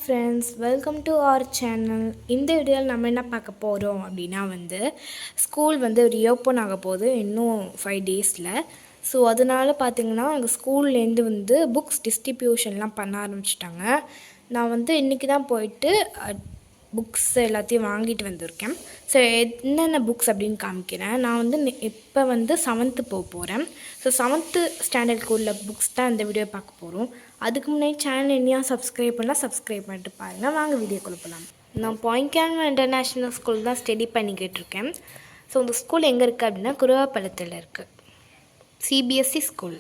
Friends, welcome to our channel. இந்த வீடியோவில் நம்ம என்ன பார்க்க போகிறோம் அப்படின்னா ஸ்கூல் ரீஓப்பன் ஆக போகுது இன்னும் 5 டேஸில். ஸோ அதனால பார்த்திங்கன்னா எங்கள் ஸ்கூல்லேருந்து புக்ஸ் டிஸ்ட்ரிபியூஷன்லாம் பண்ண ஆரம்பிச்சிட்டாங்க. நான் இன்றைக்கி தான் போயிட்டு புக்ஸ் எல்லாத்தையும் வாங்கிட்டு வந்திருக்கேன். ஸோ என்னென்ன புக்ஸ் அப்படின்னு காமிக்கிறேன். நான் இப்போ 7th போக போகிறேன். ஸோ 7th ஸ்டாண்டர்டுக்கு உள்ள புக்ஸ் தான் இந்த வீடியோ பார்க்க போகிறோம். அதுக்கு முன்னாடி சேனல் என்னையா சப்ஸ்கிரைப் பண்ணால் சப்ஸ்கிரைப் பண்ணிட்டு பாருங்கள். வாங்க வீடியோக்குள்ள போகலாம். நான் பாயிண்ட் இன்டர்நேஷ்னல் ஸ்கூல் தான் ஸ்டடி பண்ணிக்கிட்டு இருக்கேன். ஸோ இந்த ஸ்கூல் எங்கே இருக்குது அப்படின்னா குருவாப்பள்ளத்தில் இருக்குது. CBSE school.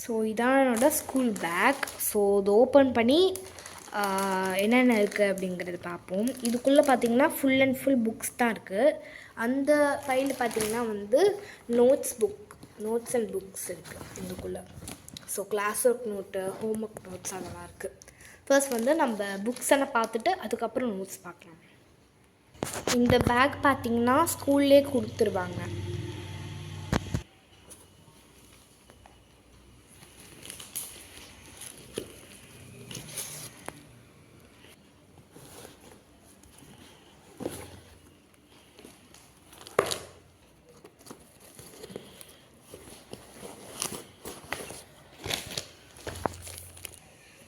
ஸோ இதான் என்னோடய ஸ்கூல் பேக். ஸோ இது ஓப்பன் பண்ணி என்னென்ன இருக்குது அப்படிங்கிறது பார்ப்போம். இதுக்குள்ளே பார்த்திங்கன்னா ஃபுல் அண்ட் ஃபுல் புக்ஸ் தான் இருக்குது. அந்த ஃபைல் பார்த்திங்கன்னா நோட்ஸ் அண்ட் புக்ஸ் இருக்குது இதுக்குள்ளே. So class work note, home work notes அதெல்லாம் இருக்குது. ஃபர்ஸ்ட் நம்ம புக்ஸ் எல்லாம் பார்த்துட்டு அதுக்கப்புறம் நோட்ஸ் பார்க்கலாம். இந்த பேக் பார்த்திங்கன்னா ஸ்கூல்லே கொடுத்துருவாங்க.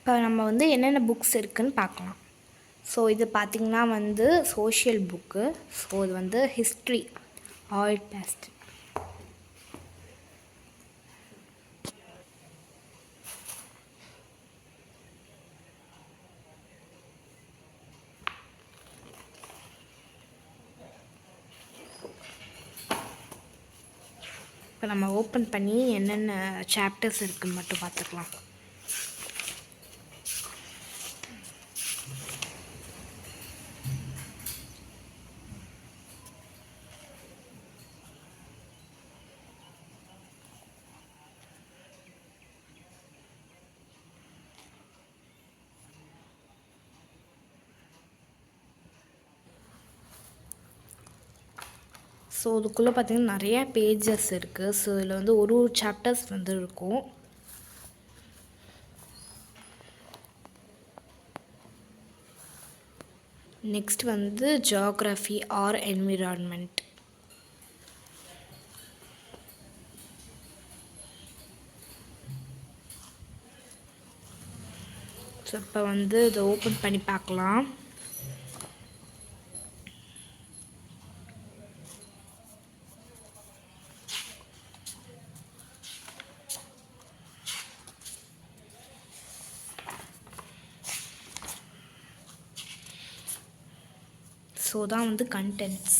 இப்போ நம்ம என்னென்ன புக்ஸ் இருக்குதுன்னு பார்க்கலாம். ஸோ இது பார்த்திங்கன்னா சோஷியல் புக்கு. ஸோ இது ஹிஸ்ட்ரி ஆல் பாஸ்ட். இப்போ நம்ம ஓப்பன் பண்ணி என்னென்ன சாப்டர்ஸ் இருக்குதுன்னு மட்டும் பார்த்துக்கலாம். ஸோ இதுக்குள்ளே பார்த்திங்கன்னா நிறையா பேஜஸ் இருக்குது. ஸோ இதில் ஒரு சாப்டர்ஸ் இருக்கும். Next geography or environment. So இப்போ இதை ஓப்பன் பண்ணி பார்க்கலாம். ஸோ தான் கண்டென்ட்ஸ்.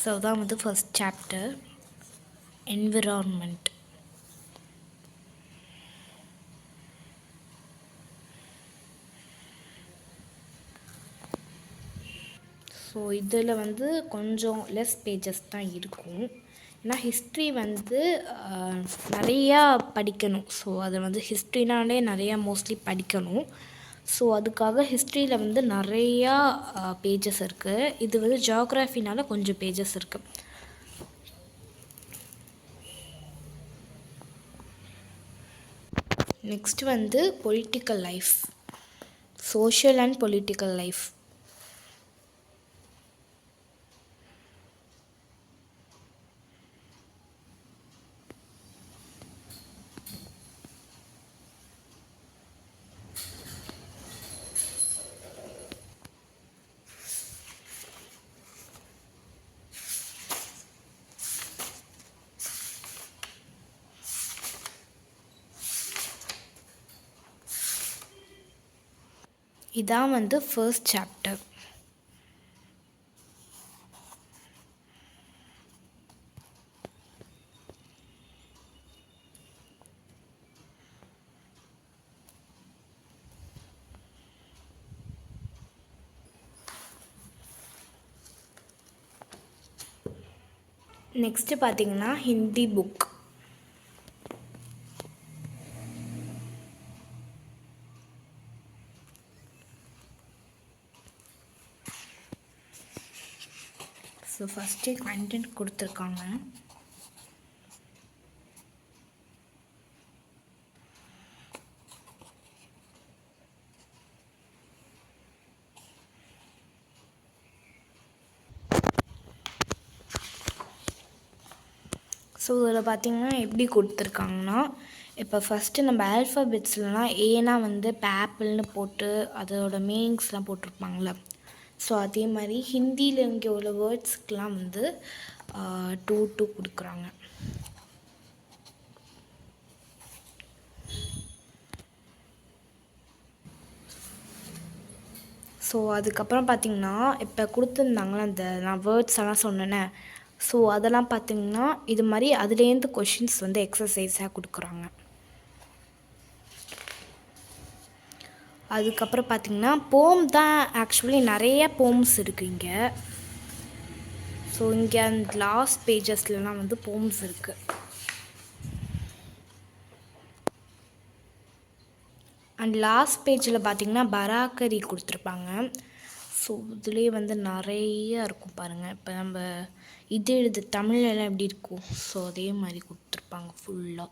ஸோ தான் ஃபர்ஸ்ட் சாப்டர் என்விரான்மெண்ட். ஸோ இதில் கொஞ்சம் லெஸ் பேஜஸ் தான் இருக்கும். ஏன்னா ஹிஸ்ட்ரி நிறையா படிக்கணும். ஸோ அதை ஹிஸ்ட்ரினாலே நிறையா மோஸ்ட்லி படிக்கணும். ஸோ அதுக்காக ஹிஸ்ட்ரியில் நிறையா பேஜஸ் இருக்குது. இது ஜியோகிராஃபினால கொஞ்சம் பேஜஸ் இருக்குது. Next political life, social and political life. இதான் ஃபர்ஸ்ட் சாப்டர். நெக்ஸ்ட்டு பார்த்திங்கன்னா ஹிந்தி புக். ஸோ ஃபஸ்ட்டே கண்டென்ட் கொடுத்துருக்காங்க. ஸோ இதில் பார்த்திங்கன்னா எப்படி கொடுத்துருக்காங்கன்னா, இப்போ ஃபஸ்ட்டு நம்ம ஆல்ஃபபெட்ஸ்லாம் ஏனா வந்து இப்போ ஆப்பிள்னு போட்டு அதோட மீனிங்ஸ்லாம் போட்டிருப்பாங்கள. ஸோ அதே மாதிரி ஹிந்தியில் இங்கே உள்ள வேர்ட்ஸ்க்கெலாம் வந்து 2 கொடுக்குறாங்க. ஸோ அதுக்கப்புறம் பார்த்திங்கன்னா இப்போ கொடுத்துருந்தாங்களே அந்த நான் வேர்ட்ஸ் எல்லாம் சொன்னேன்னே, ஸோ அதெல்லாம் பார்த்திங்கன்னா இது மாதிரி அதுலேருந்து கொஷின்ஸ் வந்து எக்ஸசைஸாக கொடுக்குறாங்க. அதுக்கப்புறம் பார்த்திங்கன்னா போம் தான் ஆக்சுவலி நிறைய போம்ஸ் இருக்குது இங்கே. ஸோ இங்கே அந்த லாஸ்ட் பேஜஸ்லாம் வந்து போம்ஸ் இருக்குது. அண்ட் லாஸ்ட் பேஜில் பார்த்திங்கன்னா பராக்கரி கொடுத்துருப்பாங்க. ஸோ இதுலேயே வந்து நிறைய இருக்கும் பாருங்கள். இப்போ நம்ம இது எழுது தமிழ்லலாம் எப்படி இருக்கும், ஸோ அதே மாதிரி கொடுத்துருப்பாங்க ஃபுல்லாக.